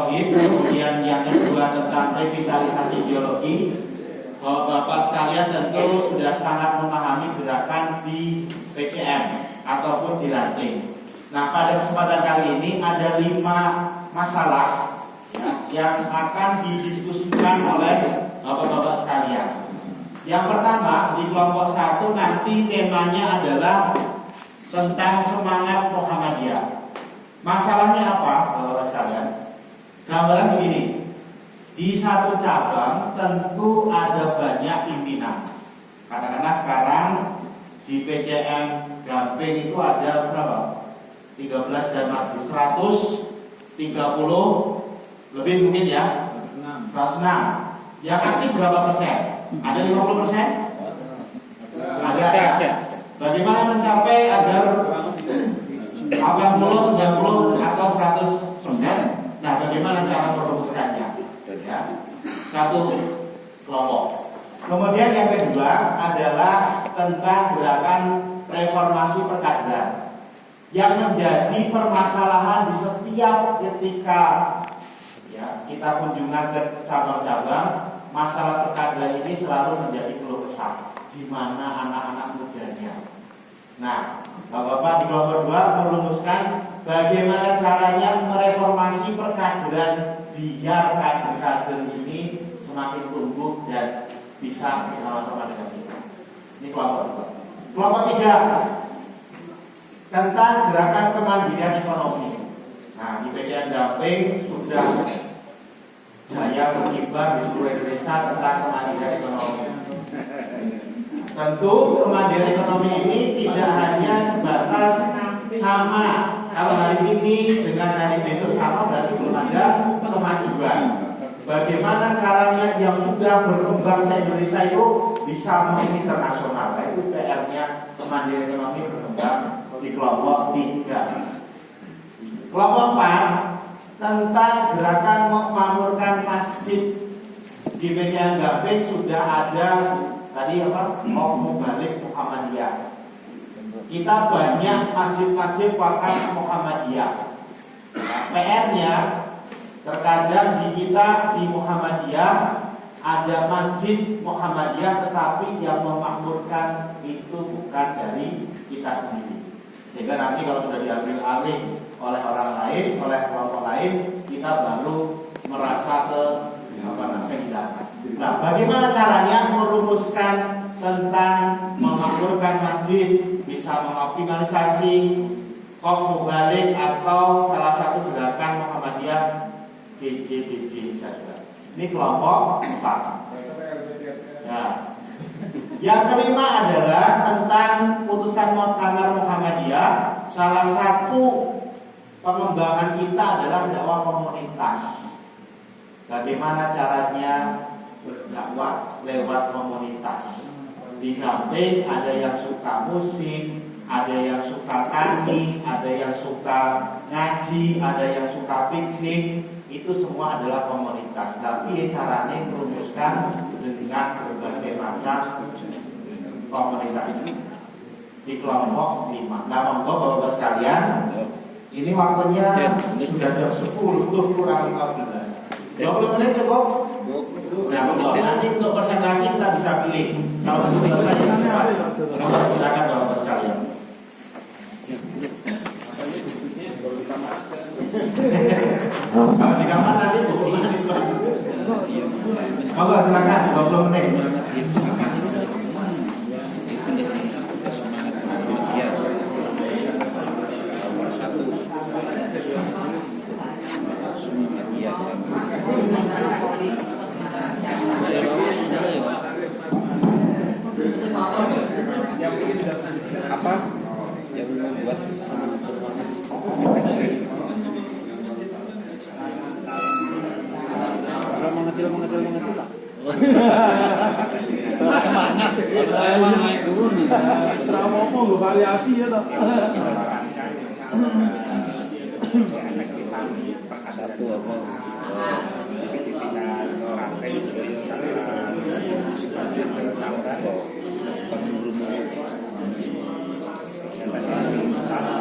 tauhid, kemudian yang kedua tentang revitalisasi geologi. Bapak sekalian tentu sudah sangat memahami gerakan di PCM ataupun di ranting. Nah, pada kesempatan kali ini ada 5 masalah ya, yang akan didiskusikan oleh bapak-bapak sekalian. Yang pertama, di kelompok 1 nanti temanya adalah tentang semangat Muhammadiyah. Masalahnya apa, bapak-bapak sekalian? Gambaran begini. Di satu cabang tentu ada banyak pimpinan. Katakanlah sekarang di PCM Gamping itu ada berapa? 13 dan 130 lebih mungkin ya? 106. Yang aktif berapa persen? Ada 50%? Ada ya. Bagaimana mencapai agar 80, 90 atau 100%? Nah, bagaimana cara merumuskannya? Ya, satu kelompok. Kemudian yang kedua adalah tentang gerakan reformasi perkaderan yang menjadi permasalahan di setiap ketika ya, kita kunjungan ke cabang-cabang. Masalah perkaderan ini selalu menjadi keluh kesah di mana anak-anak mudanya. Nah, Bapak-bapak di kelompok 2 merumuskan bagaimana caranya mereformasi perkaderan biar kader-kader ini semakin tumbuh dan bisa bersama-sama dengan kita. Ini kelompok 2. Kelompok 3 tentang gerakan kemandirian ekonomi. Nah, di PCM Gamping sudah jaya berkibar di seluruh Indonesia tentang kemandirian ekonomi. Tentu kemandirian ekonomi ini tidak hanya sebatas sama. Kalau hari ini dengan hari besok sama berarti belum ada kemajuan. Bagaimana caranya yang sudah berkembang se-Indonesia itu bisa menginternasional? Itu PR-nya kemandirian ekonomi berkembang di kelompok 3. Kelompok 4 tentang gerakan memakmurkan masjid. Di PCM Gamping sudah ada tadi apa? Mubalik Muhammadiyah. Kita banyak masjid-masjid wakaf Muhammadiyah. Nah, PR-nya terkadang di kita di Muhammadiyah ada masjid Muhammadiyah, tetapi yang memakmurkan itu bukan dari kita sendiri. Sehingga nanti kalau sudah diambil alih oleh orang lain, oleh kelompok lain, kita baru merasa kehilangan. Nah, bagaimana caranya merumuskan tentang memakmurkan masjid, bisa mengoptimalisasi Mubalik atau salah satu gerakan Muhammadiyah GJBJ saja. Ini kelompok 4. Ya. Yang kelima adalah tentang putusan Muktamar Muhammadiyah. Salah satu pengembangan kita adalah dakwah komunitas. Bagaimana caranya berdakwah lewat komunitas? Di Gamping ada yang suka musik, ada yang suka tani, ada yang suka ngaji, ada yang suka piknik. Itu semua adalah komunitas. Tapi caranya merumuskan dengan berbagai macam komunitas ini di kelompok 5. Nah, monggo bapak sekalian, ini waktunya sudah jam 10 kurang 15. 20 menit cukup? Nah, nanti untuk presentasi kita bisa pilih. Kalau sudah selesai cepat. Silakan bapak sekalian. Kalau di kamar nanti bukunya di slide. Monggo silakan 20 menit. Apa yang membuat mengecil lah. Semangat. Emang naik turun nih. Serama apa gue variasi ya toh. Satu apa?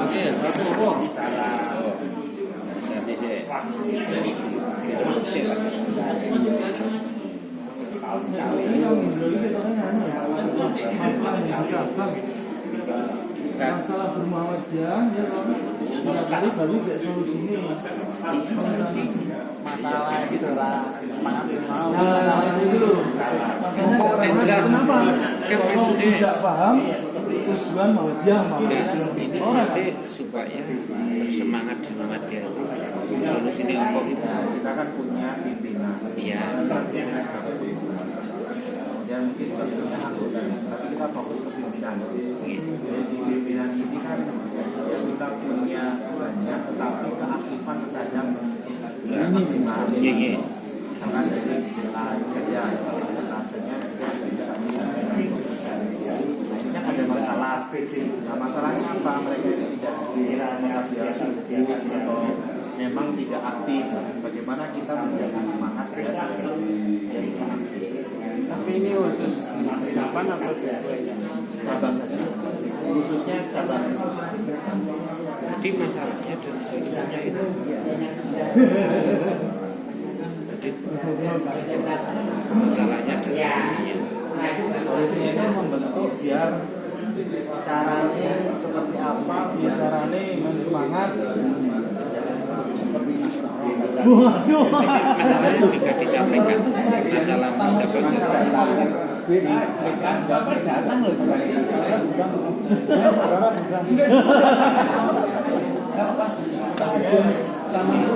Oke, satu apa? Dari sih lah. Ini yang Indonesia Kan masalah bermuhammadiyah ya kan. Jadi baru kayak solusinya. solusi Masalah gitu lah, semangat mau Nah, itu loh. Makanya karena kenapa? Kalau tidak paham tujuan Muhammadiyah ini nanti supaya bersemangat di Muhammadiyah. Solusinya apa gitu? Kita kan punya pimpinan. Iya. Ya mungkin kita punya anggota, tapi kita fokus ke pimpinan. Jadi di pimpinan ini kan ya kita punya banyak, tetapi keaktifan sedang masing-masing. Iya, iya. Misalkan dari wilayah kerja, rasanya bisa ini kan ada masalah fisik. Nah masalahnya apa? Mereka yang tidak sekira mengasih atau memang tidak aktif. Bagaimana kita menjaga semangat yang bisa aktif? Tapi ini khusus Japan apa Cabang saja. Khususnya cabang. Jadi masalahnya dan solusinya itu. Jadi masalahnya dan solusinya. Solusinya itu membentuk biar caranya seperti apa biar caranya semangat. Masalahnya juga disampaikan. Masalah disampaikan. Bapak datang loh juga. Pas stasiun taman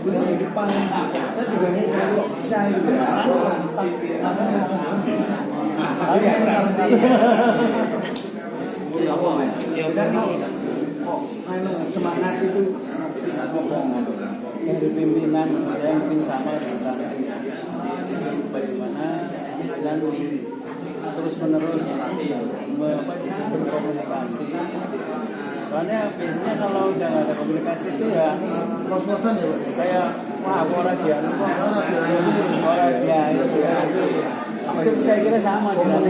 beliau di depan. Saya juga nih kok bisa gitu. Ya Dan kok semangat itu dari pimpinan saya mungkin sama bagaimana dan terus menerus berkomunikasi. Soalnya biasanya kalau udah nggak ada komunikasi itu ya kos-kosan ya, kayak wah orang dia itu ya. Itu saya kira sama dengan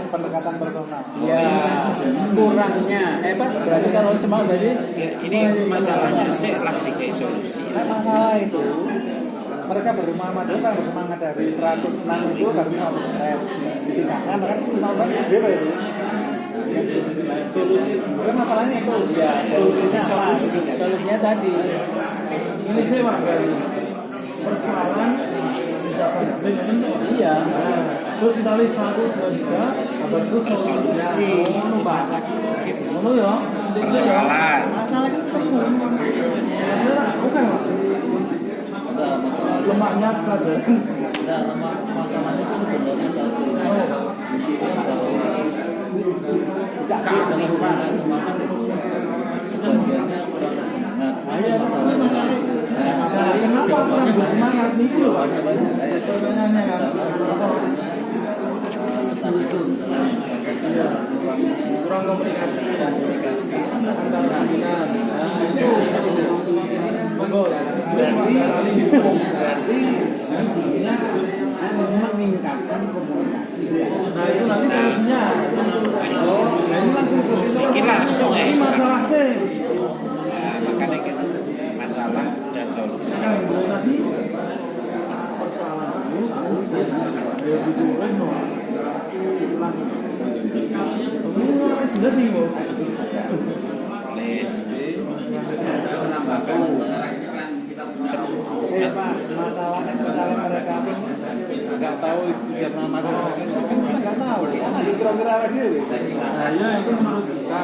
pendekatan personal. Ya kurangnya, berarti kalau semangat tadi ini masalahnya sih lagi kayak solusi. Nah, masalah itu mereka bermuamalah itu kan bersemangat dari 106 itu baru 50%. Ditingkatkan kan 50% gitu ya. Solusi bukan masalahnya itu. Iya, solusinya apa? Solusinya tadi. Ini saya Pak dari persoalan ucapan damai kan? Iya. Terus kita lihat 1, 2, 3, terus solusi. Bahasa gitu. Ngono ya. Persoalan. Masalah itu ketemu. Bukan Pak. Masalah Lemaknya saja. masalahnya itu sebenarnya satu. Keaktifan semangat itu sebagiannya kurang bersemangat. Masalahnya Kenapa orang bersemangat nih itu? Pertanyaannya kan Kurang komunikasi antara pimpinan. Itu berarti meningkatkan komunikasi. Nah itu nanti solusinya. Ini langsung solusi. Ini langsung ya. Ini masalah sih. Makanya kita masalah dan solusi. Nah itu tadi persoalan sebenarnya sudah sih Bu. Les. Masalah mereka nggak tahu tujuan masalah kita nggak tahu ya kira-kira apa dia Nah ya itu menurut kita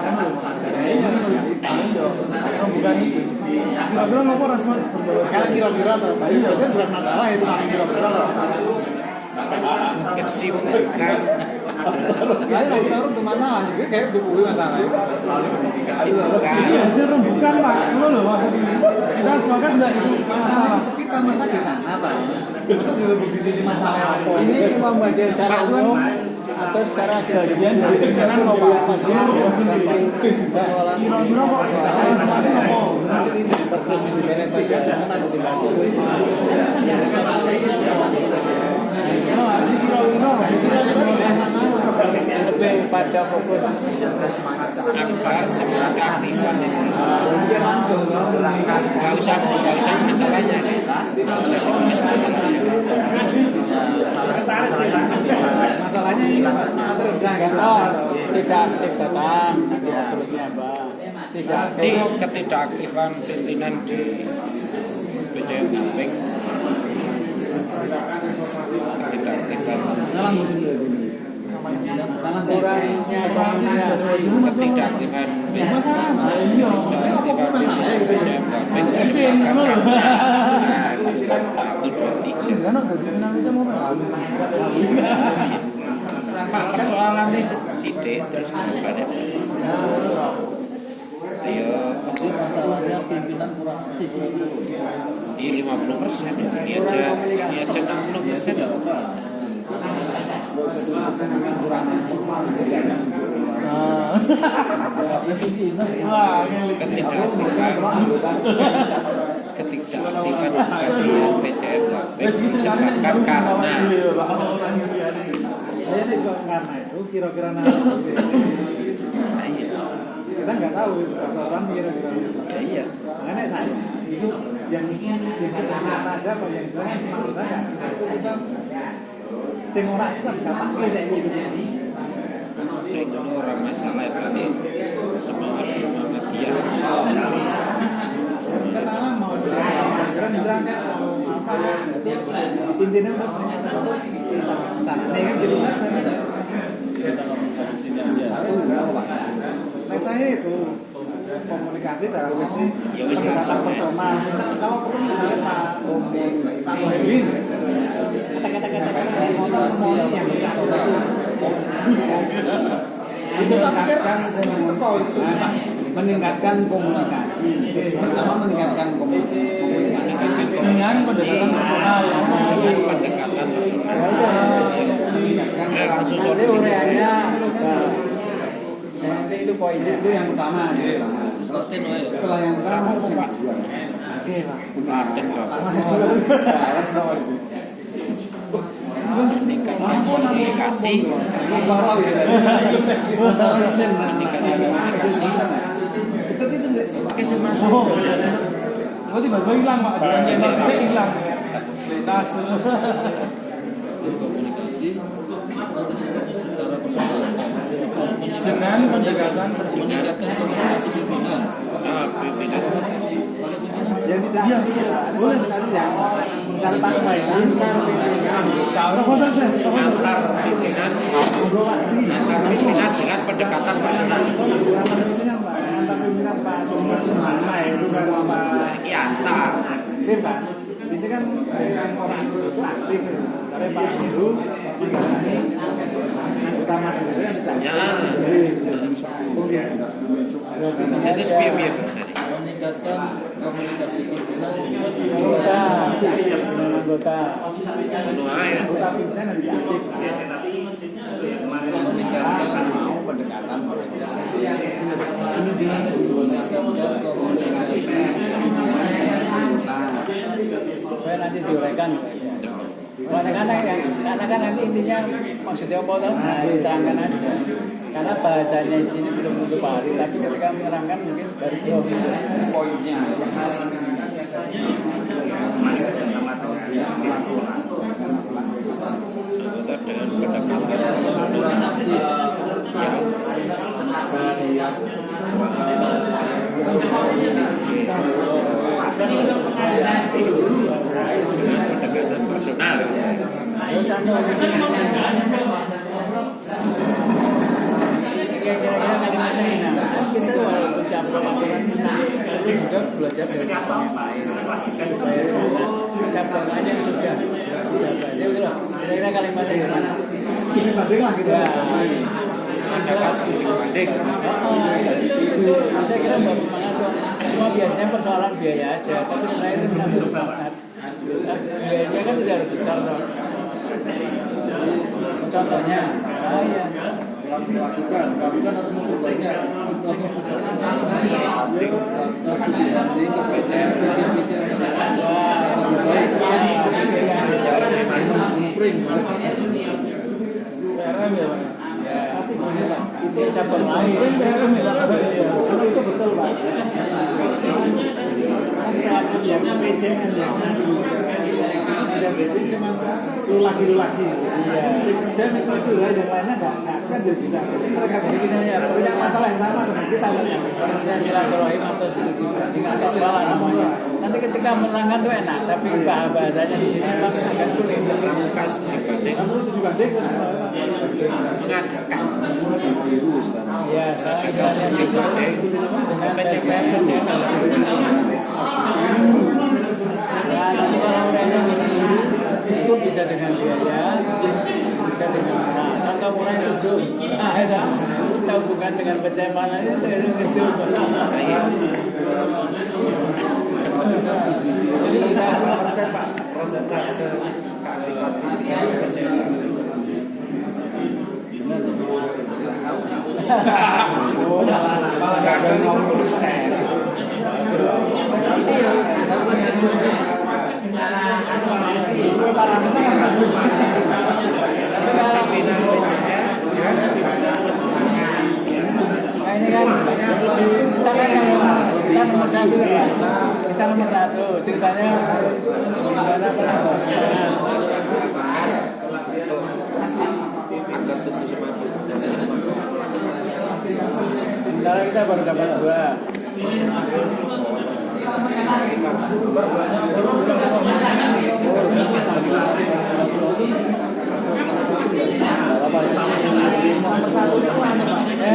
bukan itu. Kira-kira ngapa rasman kan kira-kira atau itu kan bukan masalah itu nggak kira-kira Kesibukan. saya lagi taruh ke masalah jadi kayak itu masalah Kesibukan. Ini hasil rembukan Pak. Itu loh maksudnya. Kita sepakat enggak itu masalah. kita masa di sana Pak masa dilebih di sini masalah apa ini Muhammadiyah secara umum atau secara Kejadian dari pimpinan maupun persoalan kira-kira kok seperti apa? terus misalnya pada lebih pada fokus semangat Agar semua keaktifan itu langsung berangkat nggak usah masalahnya. bisa ditulis masalahnya. Masalahnya ini mas terendah tidak aktif datang. Nanti maksudnya apa? Tidak Nanti aktif. ketidakaktifan pimpinan di BCM Samping, ketidakaktifan Kurangnya komunikasi. ketidakaktifan BCM Samping disebabkan karena 1, 2, 3. Pak, persoalannya sidik terus jawabannya. Ayo, Masalahnya pimpinan kurang aktif. ini 50%, ini aja 60%. Ketidakaktifan bagian BCM disebabkan karena Karena itu kira-kira kita nggak tahu sebab kira-kira ya iya. makanya saya itu yang sederhana aja apa yang jelas semangat saya itu kita sing ora itu kan gampang saya itu Itu orang masalah berarti semangat dia. karena mau jalan berangkat mau apa intinya udah nah ini kan jadi saja nah saya itu komunikasi dalam arti pendekatan personal. Misal kalau perlu misalnya Pak Erwin, kata-kata yang personal. Itu kan meningkatkan komunikasi. Pertama meningkatkan komunikasi. Dengan pendekatan personal. Pendekatan personal. Nanti ureanya nanti itu poinnya. itu yang utama. Setelah yang utama Pak. Oke Pak. Arten meningkatkan komunikasi, meningkatkan komunikasi. Oke semangat. Oh tiba-tiba hilang Pak, channel hilang. Lintas. Komunikasi secara personal Dengan pendekatan personal. meningkatkan komunikasi pimpinan. Pimpinan. Yang tidak boleh yang misalnya Pak Muhammad Proposal saya. Antar pimpinan dengan pendekatan personal. antar pimpinan Pak Sumber Semana itu kan Pak Ini antar. aktif kan ini kan yang orang itu aktif dari Pak Heru ini utama juga Ya. Itu biar biasanya. Meningkatkan komunikasi pimpinan Anggota. Lumayan. pimpinan lebih aktif Mau pendekatan ini dengan komunikasi supaya nanti diuraikan karena kan nanti intinya maksudnya apa tuh? Nah, diterangkan aja. Karena bahasanya di sini belum tentu pasti, tapi ketika menerangkan mungkin baru jauh poinnya. Anggota dengan pendekatan personal. Dengan pendekatan personal. Kira-kira kalimatnya ini, kan kita walaupun campur tapi juga belajar dari cabang yang lain supaya cabang lain yang sudah belajar gitu loh. Kira-kira kalimatnya gimana? jadi banding lah gitu Ada pas uji banding. Itu saya kira buat semangat tuh. Cuma biasanya persoalan biaya aja, tapi sebenarnya itu menambah semangat. Biayanya kan tidak harus besar loh. Contohnya, ya. lakukan atau memperbaikinya Itu cabang lain. kalau itu betul Pak kan pelaku yang PCM yang maju kerja jadi cuma lu laki-laki. Iya. Kerja misalnya itu lah yang lainnya nggak kan jadi bisa. Mereka Jadi kita ya punya masalah yang sama dengan kita. saya silaturahim atau studi banding atau apalah namanya. Nanti ketika menerangkan itu enak, tapi bahasanya di sini memang agak sulit. Pramuka studi banding Langsung studi banding terus mengadakan Ya sekarang istilahnya gitu dengan saya ya nanti kalau urainya gini itu bisa dengan biaya, bisa dengan murah. Contoh murah itu Zoom. Nah, itu kita hubungkan dengan pencemaran itu Zoom. Jadi kita persen Pak, persentase keaktifan malah nggak ada 0%. ini kan kita nomor satu ya. Kita nomor satu ceritanya gimana penanggulangan agar tumbuh semangat. sementara kita baru dapat 2.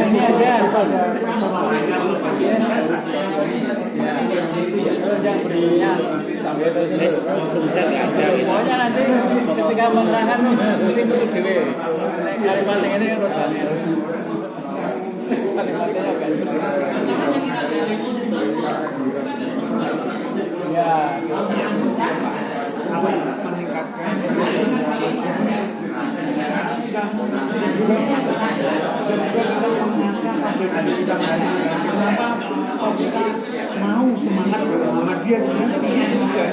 Ini aja. Terus yang berikutnya sampai terus pokoknya nanti ketika menerangkan mesti tutup dewe. Kalimat yang ini kan rodanya. Kalimatnya agak sulit. Ya. Kenapa kok kita mau semangat sama dia sebenarnya juga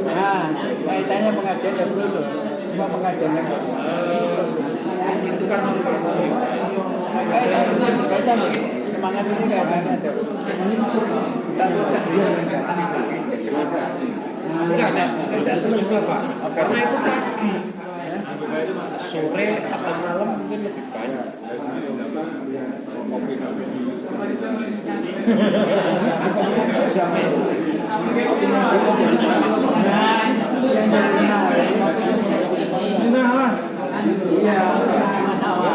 Nah, kaitannya pengajian ya bro tuh. Cuma pengajiannya kok. itu kan Kaitan semangat ini kaitannya ada. Enggak ada, itu juga Pak. Karena itu pagi, sore atau malam mungkin lebih banyak. Ini alas. Iya, sama-sama.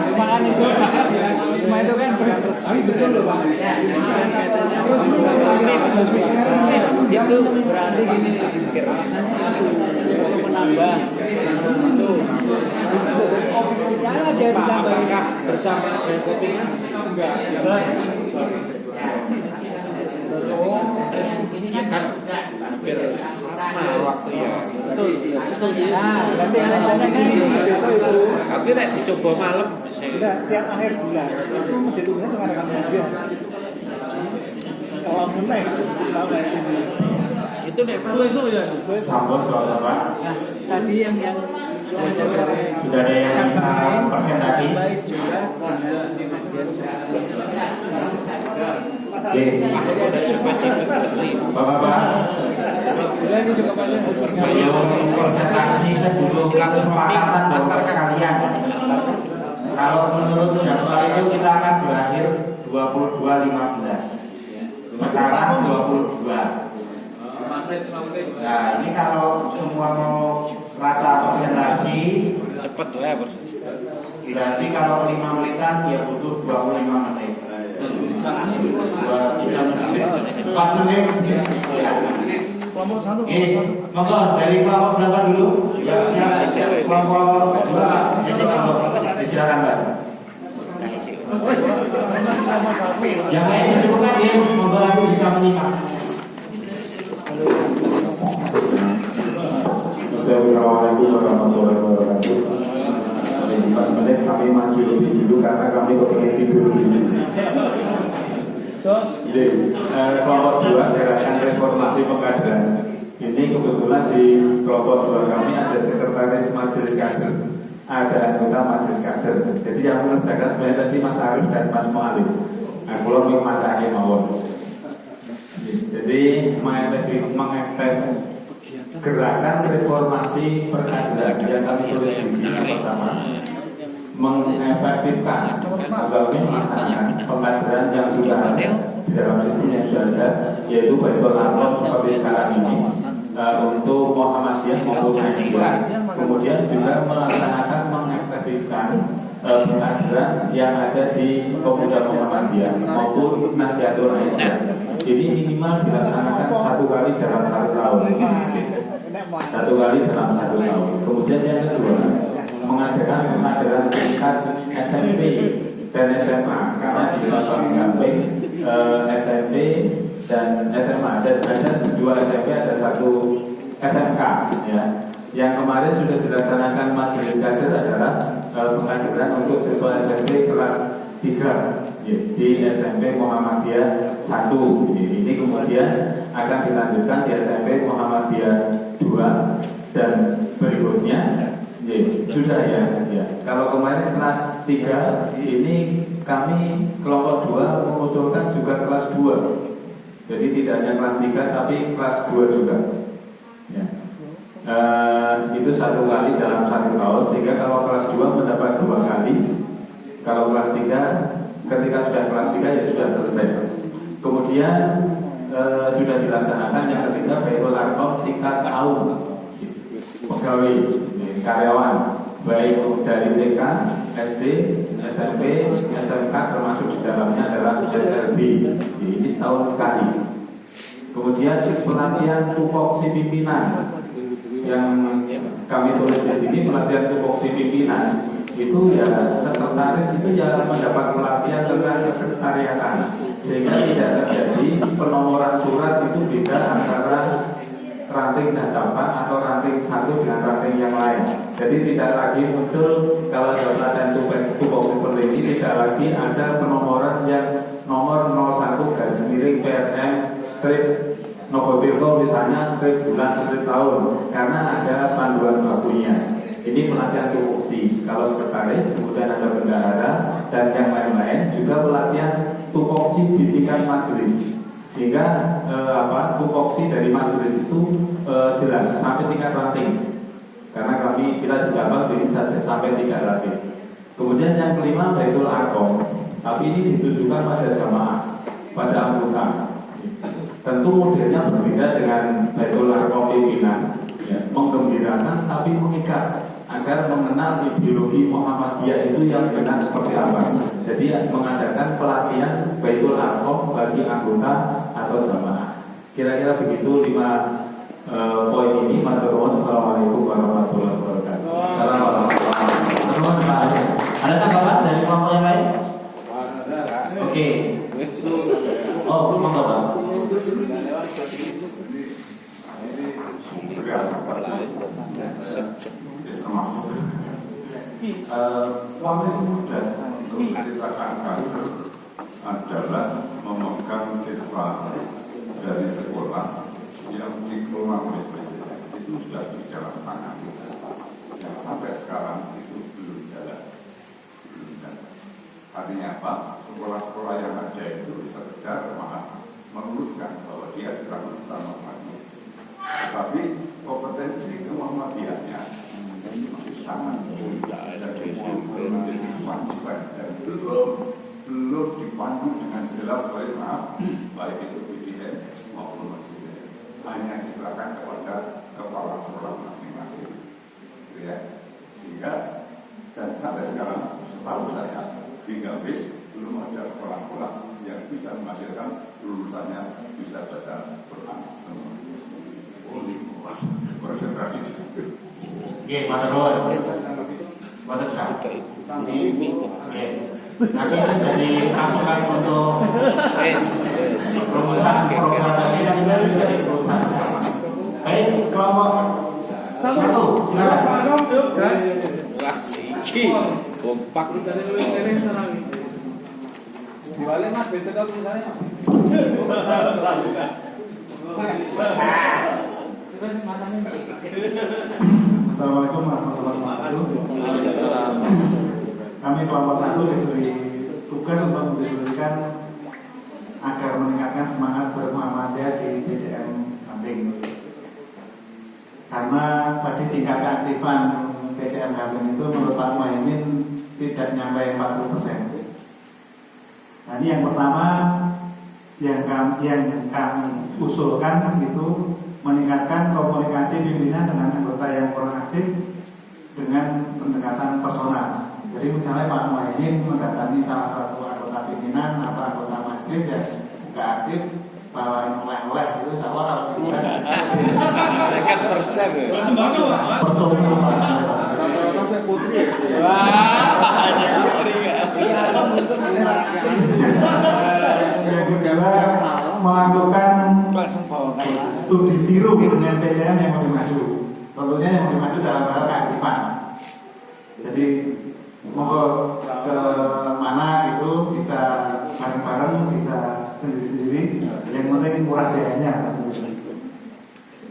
Cuma kan itu, cuma itu kan bukan resmi betul loh Bang. Kaitannya resmi. Itu berarti gini, untuk menambah itu. Jangan aja ditambahin. Bersama dengan kopi enggak? Ini kan hampir sama waktu ya. Betul sih. Nah, berarti kalian kan besok itu Tapi nek dicoba malam bisa. udah tiap akhir bulan itu masjid umumnya cuma ada pengajian. Kalau mulai tahu nggak ini? Itu nek Besok ya. Sampun Bapak. Nah, tadi yang belajar dari Sudah ada yang bisa presentasi? baik juga dengan pengajian. Oke, ada spesifik ini. Bapak-bapak, Ya, ini juga banyak. sebelum presentasi saya butuh kesepakatan Bapak sekalian. Kalau menurut jadwal itu kita akan berakhir 22.15. Sekarang 22. Nah, ini kalau semua mau rata presentasi, Cepet ya, Bos. berarti kalau 5 menitan dia butuh 25 menit. 4 menit. Ya. Kelompok satu. Oke, monggo dari kelompok berapa dulu? Ya, siap. Kelompok 2. Silakan, Pak. Yang lain dicukupkan ya, monggo nanti bisa menyimak. Assalamualaikum warahmatullahi wabarakatuh. 4 menit kami maju lebih dulu karena kami kepingin tidur dulu. Jadi, kelompok 2 gerakan reformasi pengkaderan. Ini kebetulan di kelompok 2 kami ada sekretaris majelis kader, ada anggota majelis kader. Jadi yang mengerjakan sebenarnya tadi Mas Arif dan Mas Mu'alim. Aku lo mengatakan mawon. Jadi mengefek gerakan reformasi perkaderan yang kami tulis di sini pertama, mengefektifkan atau melaksanakan pengkaderan yang sudah ada di dalam sistem yang sudah ada, yaitu Baitul Alam seperti sekarang ini untuk Muhammadiyah maupun Muhammadiyah. Kemudian juga melaksanakan mengefektifkan pengkaderan yang ada di Pemuda Muhammadiyah maupun Nasihatul Aisyah. Ini minimal dilaksanakan 1 kali dalam 1 tahun. 1 kali dalam 1 tahun. Kemudian yang kedua, mengadakan pengkaderan tingkat SMP dan SMA, karena di samping SMP dan SMA ada 2 SMP, ada 1 SMK ya. Yang kemarin sudah dilaksanakan majelis kader adalah pengkaderan untuk siswa SMP kelas 3 di SMP Muhammadiyah 1. Ini kemudian akan dilanjutkan di SMP Muhammadiyah 2 dan berikutnya sudah ya. Kalau kemarin kelas 3 ini kami kelompok 2 mengusulkan juga kelas 2. Jadi tidak hanya kelas 3 tapi kelas 2 juga ya. Itu 1 kali dalam 1 tahun, sehingga kalau kelas 2 mendapat 2 kali, kalau kelas 3 ketika sudah kelas 3 ya sudah selesai. Kemudian sudah dilaksanakan yang ketiga Baitul Arqam tingkat tahun pegawai karyawan baik dari TK, SD, SMP, SMK, termasuk di dalamnya adalah SSB. Ini setahun sekali. Kemudian pelatihan tupoksi pimpinan yang kami tulis di sini, pelatihan tupoksi pimpinan itu ya sekretaris itu ya mendapat pelatihan tentang kesekretariatan, sehingga tidak terjadi penomoran surat itu beda antara ranting dan cabang atau ranting satu dengan ranting yang lain. Jadi tidak lagi muncul kalau ada pelatihan tupoksi peneliti, tidak lagi ada penomoran yang nomor 01 PRM strip Nogotirto misalnya strip bulan strip tahun, karena ada panduan bakunya. Ini pelatihan tupoksi kalau sekretaris, kemudian ada bendahara dan yang lain-lain, juga pelatihan tupoksi di tingkat majelis, sehingga tupoksi dari majelis itu jelas sampai tingkat ranting, karena kita di cabang bisa sampai 3 ranting. Kemudian yang kelima Baitul Arqam, tapi ini ditujukan pada jamaah, pada anggota. Tentu modelnya berbeda dengan Baitul Arqam pimpinan, ya, menggembirakan tapi mengikat agar mengenal ideologi Muhammadiyah itu yang benar seperti apa. Jadi mengadakan pelatihan Baitul Arqam bagi anggota atau jamaah. Kira-kira begitu 5 poin ini. Assalamualaikum warahmatullahi wabarakatuh. Ada tanggapan dari kelompok yang lain? Oke. Oh, belum tanggapan. Wali muda untuk menciptakan kader adalah memegang siswa dari sekolah yang dikelola oleh presiden. Itu sudah berjalan tangan, yang sampai sekarang itu belum jalan. Artinya apa? Sekolah-sekolah yang ada itu sekedar meluruskan bahwa dia adalah lulusan Muhammadiyah, tetapi kompetensi ke-Muhammadiyahnya masih sangat tinggi dan menjadi kewajiban dan belum dipandu dengan jelas oleh baik itu PDN maupun presiden. Hanya diserahkan kepada kepala sekolah masing-masing, ya. Sehingga dan sampai sekarang setahu saya hingga belum ada sekolah-sekolah yang bisa menghasilkan lulusannya bisa baca Quran semua. Konsentrasi sistem. Oke, Mas Roy. Mas Eksa. Oke. Nanti itu jadi masukan untuk rumusan program tadi, dan itu jadi rumusan bersama. Baik, kelompok Satu, silakan. Gas. Wah, iki kompak. Diwale Mas, BTK tulisannya. Assalamualaikum warahmatullahi wabarakatuh. Kami kelompok 1 diberi tugas untuk mendiskusikan agar meningkatkan semangat bermuamalah di PCM Samping. Karena tadi tingkat keaktifan PCM Samping itu menurut Pak Muhaimin tidak nyampe 40%. Nah, ini yang pertama yang kami usulkan itu meningkatkan komunikasi pimpinan dengan anggota yang kurang aktif dengan pendekatan personal. Jadi misalnya Pak Muhaimin mendatangi salah satu anggota pimpinan atau anggota majelis yang nggak aktif, bawain oleh-oleh itu, insya Allah kalau bisa. Second persen. Sembako, Pak. Rata-rata saya putri. Yang kedua melakukan studi tiru dengan PCM yang lebih maju. Tentunya yang lebih maju dalam hal keaktifan. Jadi mau ke mana itu bisa bareng-bareng, bisa sendiri-sendiri. Yang penting murah biayanya.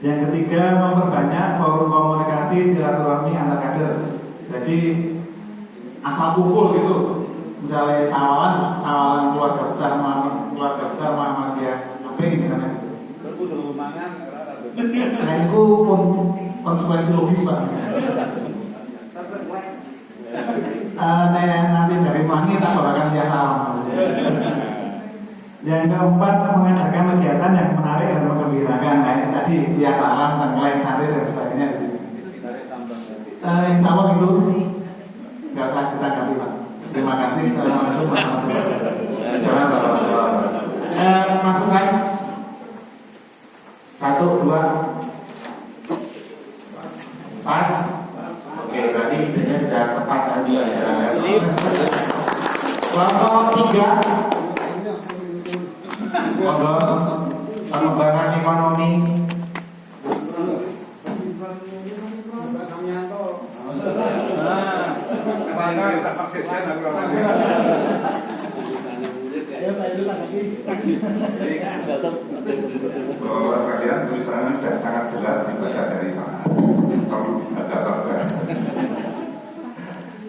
Yang ketiga memperbanyak forum komunikasi silaturahmi antar kader. Jadi asal kumpul gitu. Misalnya sawalan keluarga besar Muhammadiyah, apa ini misalnya? Nah itu pun konsekuensi logis Pak. Nanti dari Mangi tak bakalan dia salam. Yang keempat mengadakan kegiatan yang menarik dan menggembirakan, kayak tadi dia salam, tengkleng, santri dan sebagainya di sini. Insya Allah itu nggak usah ditanggapi Pak. Terima kasih. Assalamualaikum warahmatullahi wabarakatuh. Masukan 1, 2 pas. Oke, berarti idenya sudah tepat tadi ya. Kelompok 3 pengembangan ekonomi. Bapak sekalian, tulisannya sudah sangat jelas dibaca dari mana. Kalau baca saja.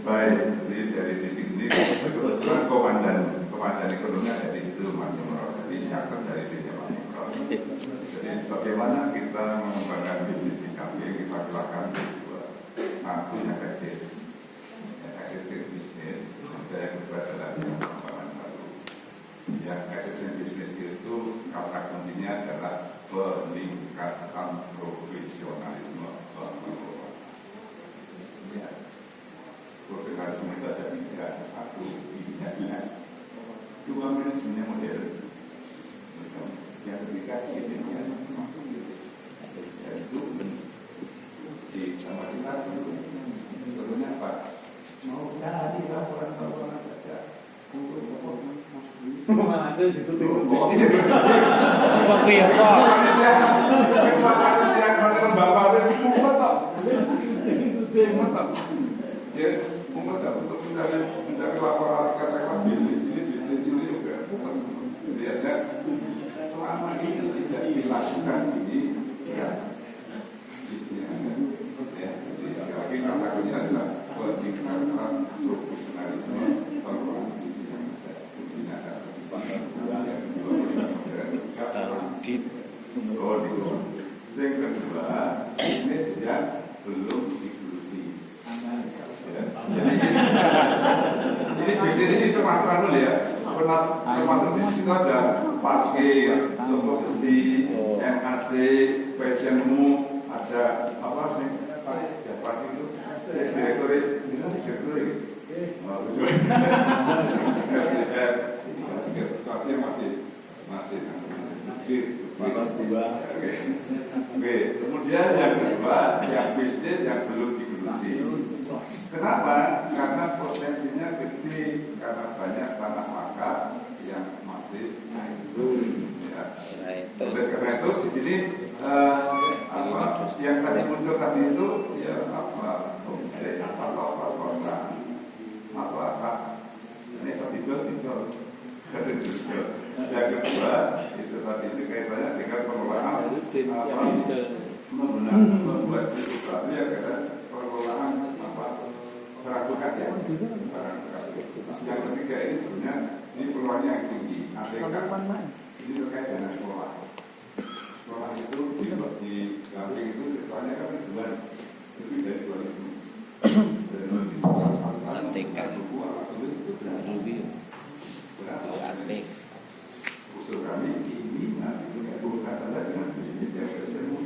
Baik, jadi dari titik ini kebetulan komandan ekonomi ada di situ Mas Imron, jadi catat dari titik Mas Imron. Jadi bagaimana kita mengembangkan bisnis di kami, kita silakan satu yang eksis bisnis, yang kedua adalah pengembangan baru. Yang eksis bisnis itu kata kuncinya adalah peningkatan profesionalisme pengelola. Ya, profesionalisme itu ada 3, 1 isinya jelas, 2 manajemennya modern, yang ketiga idealnya yaitu di sama kita tentunya apa? Mau dari laporan saja. Malah ada di situ. Kopi apa? Untuk mencari laporan katakan bisnis ini juga lihatnya selama ini tidak dilakukan ini ya. Jadi kata-katanya adalah peningkatan profesionalisme pengelolaan bisnis yang ada. Kuncinya ada Audit. Yang kedua, bisnis yang belum digeluti. Ini bisnis ini termasuk ya. Termasuk di situ ada parkir, toko besi, MAC, fashionmu, ada apa sih? Parkir itu direktur sesuatu yang masih Oke. Kemudian yang kedua, yang bisnis yang belum digeluti. Kenapa? Karena potensinya gede, karena banyak tanah wakaf yang masih ya. Oleh karena itu di sini yang tadi muncul tadi itu ya apa homestay atau kos-kosan atau apa ini itu yang kedua itu tadi itu kaitannya dengan pengelolaan membuat sesuatu yang kata pengelolaan apa barang bekas ya barang bekas. Yang ketiga ini sebenarnya ini peluangnya yang tinggi. ATK ini terkait dengan sekolah. Sekolah itu di Gamping itu siswanya kan ribuan, lebih dari 2.000. Dari 2.000 ATK suku alat tulis itu berapa? Usul kami ini nanti punya hubungan dengan bisnis yang bersemu.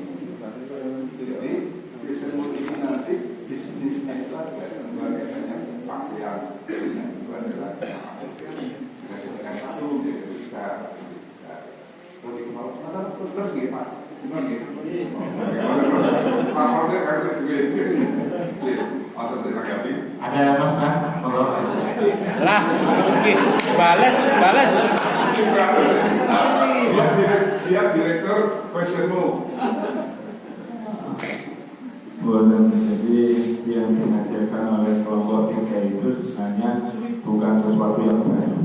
Jadi bersemu ini nanti bisnisnya itu ada biasanya pakaian yang itu adalah dengan satu jadi besar. Kalau di kepala mata terus gitu mas, gimana gitu? Kalau saya harus duit, atau saya lagi. Ada mas kan? Lah, mungkin balas. Dia direktur fashionmu. Boleh, jadi yang dihasilkan oleh kelompok 3 itu sebenarnya bukan sesuatu yang baru.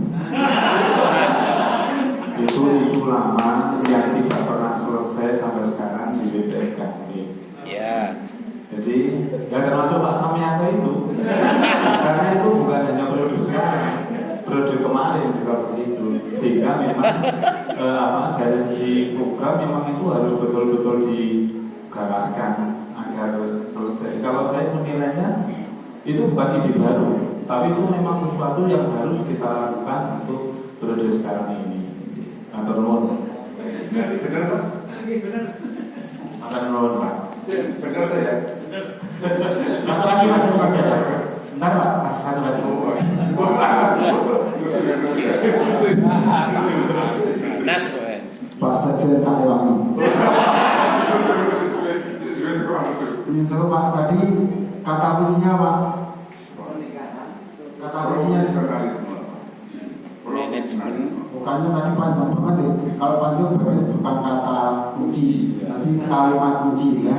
Itu isu lama yang tidak pernah selesai sampai sekarang di BCM Gamping. Ya. Jadi ya termasuk Pak Samyanto itu, karena itu bukan hanya periode sekarang, periode kemarin juga begitu. Sehingga memang dari sisi program memang itu harus betul-betul digalakkan agar selesai. Kalau saya menilainya itu bukan ide baru, tapi itu memang sesuatu yang harus kita lakukan untuk periode sekarang ini. Atau nuwun. Benar tak? Akan nuwun Pak. Benar tak ya? Satu lagi Pak, masih ada. Bentar Pak, masih satu lagi. Nas, Pak Sekjen Pak Ewangi. Ini seru Pak, tadi kata kuncinya Pak. Kata kuncinya manajemen. bukannya tadi panjang banget ya. Kalau panjang berarti bukan kata kunci, tapi kalimat kunci ya.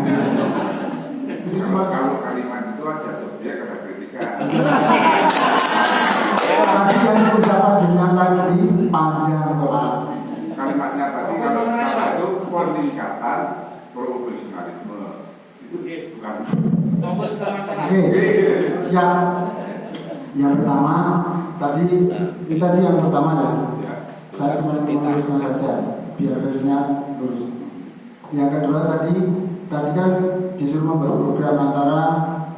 Itu cuma kalau kalimat itu ada subjek ada kritikan. tadi yang diucapkan dengan tadi panjang Pak. Kalimatnya tadi kalau sekarang itu peningkatan profesionalisme itu bukan. Oke, siap. Yang pertama tadi yang pertama ya. Saya cuma meluruskan saja biar filenya lurus. Yang kedua tadi kan disuruh membuat program antara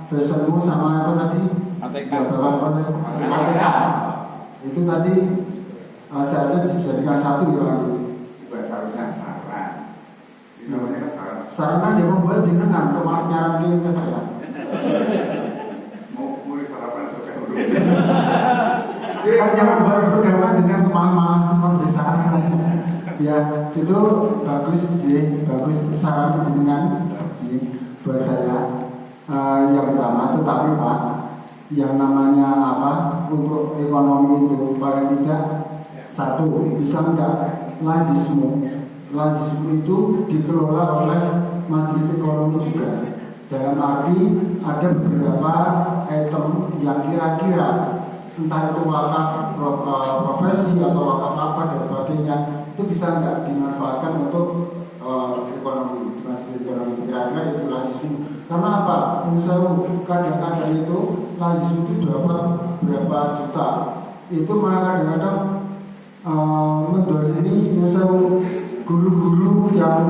fashionmu sama apa tadi? ATK. ATK. Itu tadi seharusnya dijadikan satu ya Pak. Bukan seharusnya saran. Ini namanya saran. Saran kan dia membuat jenengan kemarin nyaran ke saya. Mau sarapan sampai dulu. Kan yang membuat program kan jenengan kemarin memberi saran ke saya. Ya itu bagus ya, bagus saran jenengan buat saya. Yang pertama, tetapi Pak, yang namanya apa untuk ekonomi itu paling tidak satu bisa enggak lazisme itu dikelola oleh majelis ekonomi juga. Dalam arti ada beberapa item yang kira-kira entah itu wakaf profesi atau wakaf apa dan sebagainya itu bisa enggak dimanfaatkan untuk ekonomi, majelis ekonomi. Kira-kira itu lazisme. Karena apa? Misalnya kadang-kadang itu lazisme itu berapa juta. Itu malah kadang-kadang mendolimi misalnya guru-guru yang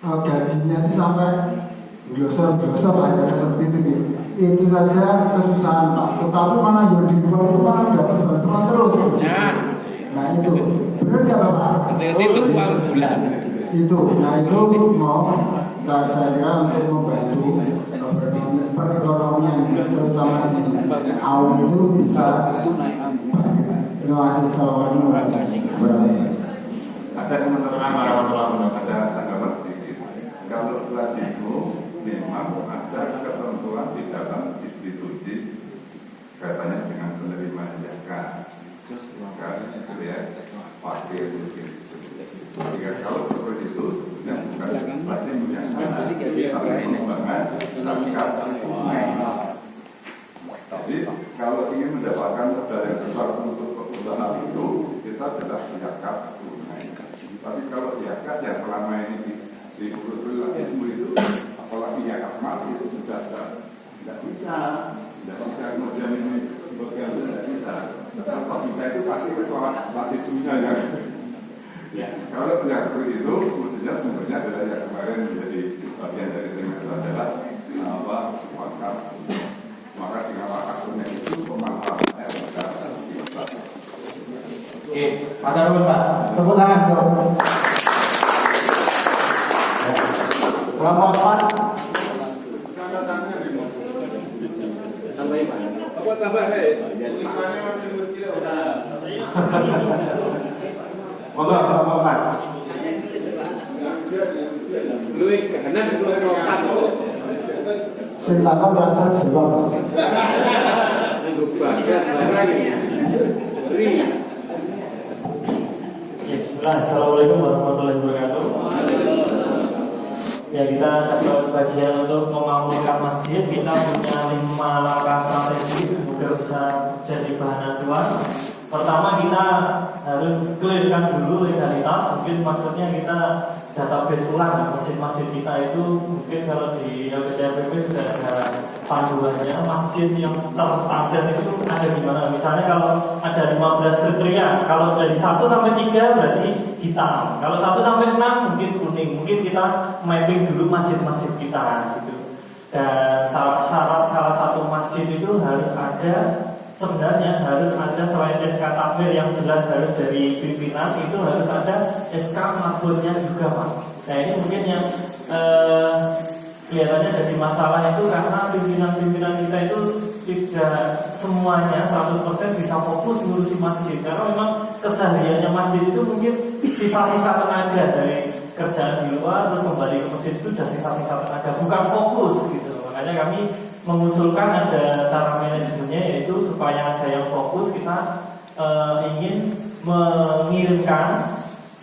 gajinya itu sampai glosor lah ya seperti itu. Itu saja kesusahan Pak. Tetapi mana yang di luar itu malah dapat bantuan terus. Nah itu benar nggak Bapak? Itu uang bulan. Itu, nah itu mau saya kira untuk membantu perekonomian terutama di awal itu bisa. Terima kasih. Assalamualaikum warahmatullahi wabarakatuh. Ada teman-teman warahmatullahi wabarakatuh. Ada tanggapan sedikit. Kalau lazisme memang ada ketentuan di dalam institusi kaitannya dengan penerimaan zakat. Maka itu ya wakil miskin. Jika kalau seperti itu sebenarnya bukan lazim yang kita pengembangan zakat tunai. Jadi kalau ingin mendapatkan modal yang besar untuk perusahaan itu, kita adalah zakat tunai. Tapi kalau zakat yang selama ini diurus realistisme itu, apalagi zakat mati itu sudah tidak bisa kemudian ini sebagian tidak bisa. Kalau bisa itu pasti soal rasismenya ya. Ya, kalau yang seperti itu, mestinya sumbernya adalah yang kemarin menjadi bagian dari tema itu adalah wakaf. Maka dengan wakaf tunai itu pemanfaatannya bisa diubah. Oke, Pak Darul, Pak. Tepuk tangan dong. Kelompok 4. Monggo, kelompok 4. Luwih karena sebelum sholat Sing takon rasa jawab. nunggu bakat barang ri. Assalamualaikum warahmatullahi wabarakatuh. Ya, kita dapat bagian untuk memakmurkan masjid. Kita punya 5 langkah strategi semoga bisa jadi bahan acuan. Pertama, kita harus clearkan dulu legalitas. Mungkin maksudnya kita database ulang masjid-masjid kita itu. Mungkin kalau di LPJPP sudah ada panduannya masjid yang terstandar itu ada di mana. Misalnya kalau ada 15 kriteria, kalau dari 1 sampai 3 berarti hitam. Kalau 1 sampai 6 mungkin kuning. Mungkin kita mapping dulu masjid-masjid kita gitu. Dan syarat salah satu masjid itu harus ada, sebenarnya harus ada selain SK takmir yang jelas harus dari pimpinan, itu harus ada SK makmurnya juga, Pak. Nah, ini mungkin yang kelihatannya jadi masalah itu karena pimpinan-pimpinan kita itu tidak semuanya 100% bisa fokus ngurusi masjid. Karena memang kesehariannya masjid itu mungkin sisa-sisa tenaga dari kerjaan di luar terus kembali ke masjid itu sudah sisa-sisa tenaga, bukan fokus gitu. Makanya kami mengusulkan ada cara manajemennya, yaitu supaya ada yang fokus. Kita ingin mengirimkan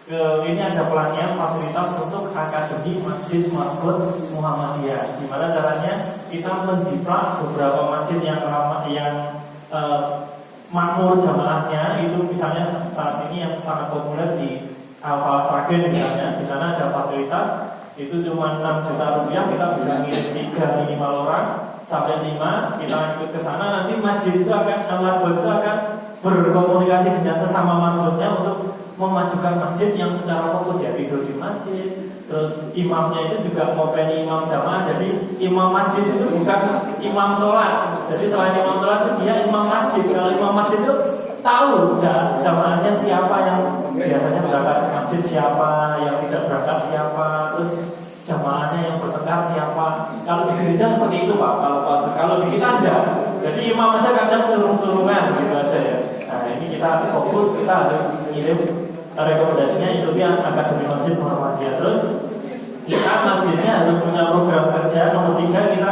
ke ini, ada pelatihan fasilitas untuk akademi Masjid Marbot Muhammadiyah. Gimana caranya kita menjiplak beberapa masjid yang makmur jamaahnya itu, misalnya saat ini yang sangat populer di Al-Falah Sragen misalnya, di sana ada fasilitas itu cuma 6 juta rupiah, kita bisa ngirim 3 minimal orang sampai 5, kita ikut ke sana, nanti masjid itu marbot itu akan berkomunikasi dengan sesama marbotnya untuk memajukan masjid yang secara fokus, ya tidur di masjid. Terus imamnya itu juga mau pengen imam jamaah, jadi imam masjid itu bukan imam sholat. Jadi selain imam sholat itu dia imam masjid. Kalau imam masjid itu tahu jamaahnya siapa yang biasanya berangkat ke masjid, siapa yang tidak berangkat siapa, terus jamaahnya yang bertengkar siapa. Kalau di gereja seperti itu, Pak. Kalau di kita enggak. Jadi imam aja kadang surung-surungan gitu aja ya. Nah, ini kita fokus, kita harus kirim rekomendasinya ikuti Akademi Masjid Muhammadiyah. Terus kita masjidnya harus punya program kerja. Nomor 3, kita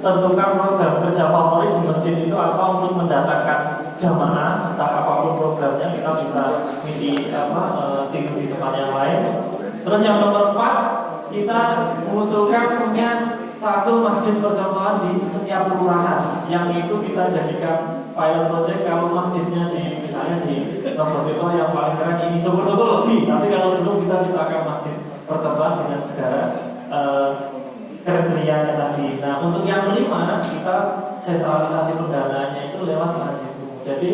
tentukan program kerja favorit di masjid itu apa untuk mendatangkan jamaah. Entah apapun programnya, kita bisa tidur di tempat yang lain. Terus yang nomor 4, kita mengusulkan punya satu masjid percontohan di setiap kelurahan, yang itu kita jadikan pilot project. Kalau masjidnya misalnya di Nogotirto yang paling keren ini, syukur-syukur lebih. Tapi kalau dulu kita ciptakan masjid percontohan dengan segala kriterianya tadi. Nah, untuk yang kelima, kita sentralisasi pendanaannya itu lewat lazismu. Jadi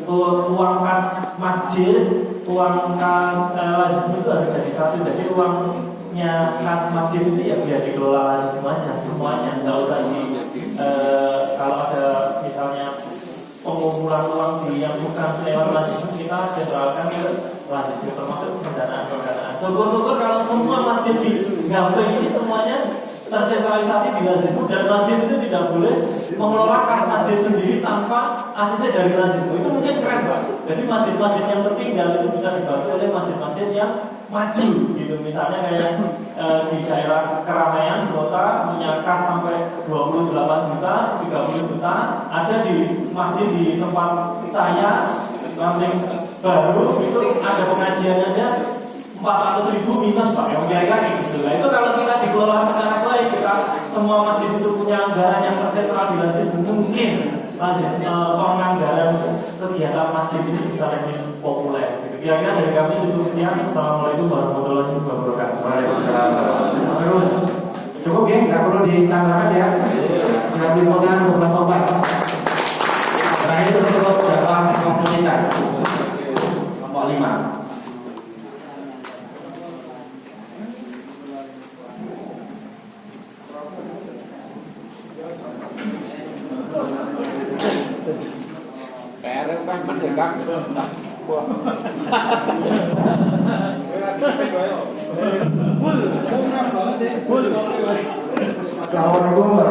uang kas masjid, uang kas lazismu itu harus jadi satu. Jadi uangnya kas masjid itu ya biar dikelola lazismu aja semuanya. Nggak usah kalau ada misalnya pengumpulan uang yang bukan lewat lazismu, kita sentralkan ke lazismu, termasuk pendanaan. Syukur-syukur kalau semua masjid di Gampeng ini semuanya tersentralisasi di lazismu, dan masjid itu tidak boleh mengelola kas masjid sendiri tanpa asisnya dari lazismu. Itu mungkin keren, Pak. Jadi masjid-masjid yang tertinggal itu bisa dibantu oleh masjid-masjid yang maju gitu. Misalnya kayak di daerah keramaian di kota punya kas sampai 28 juta, 30 juta. Ada di masjid di tempat saya Ranting Baru itu ada pengajian aja 400.000 minus, Pak, yang kira-kira gitu. Nah, itu kalau kita dikelola secara baik, kita semua masjid itu punya anggaran yang tersentralisasi, mungkin penganggaran kegiatan masjid itu bisa lebih populer. Kira-kira dari kami cukup sekian. Assalamualaikum warahmatullahi wabarakatuh. Terus cukup ya, nggak perlu ditambahkan ya. Nggak dipegang beberapa obat. Terakhir untuk dakwah komunitas kelompok 5. PR kan merdeka. Assalamualaikum.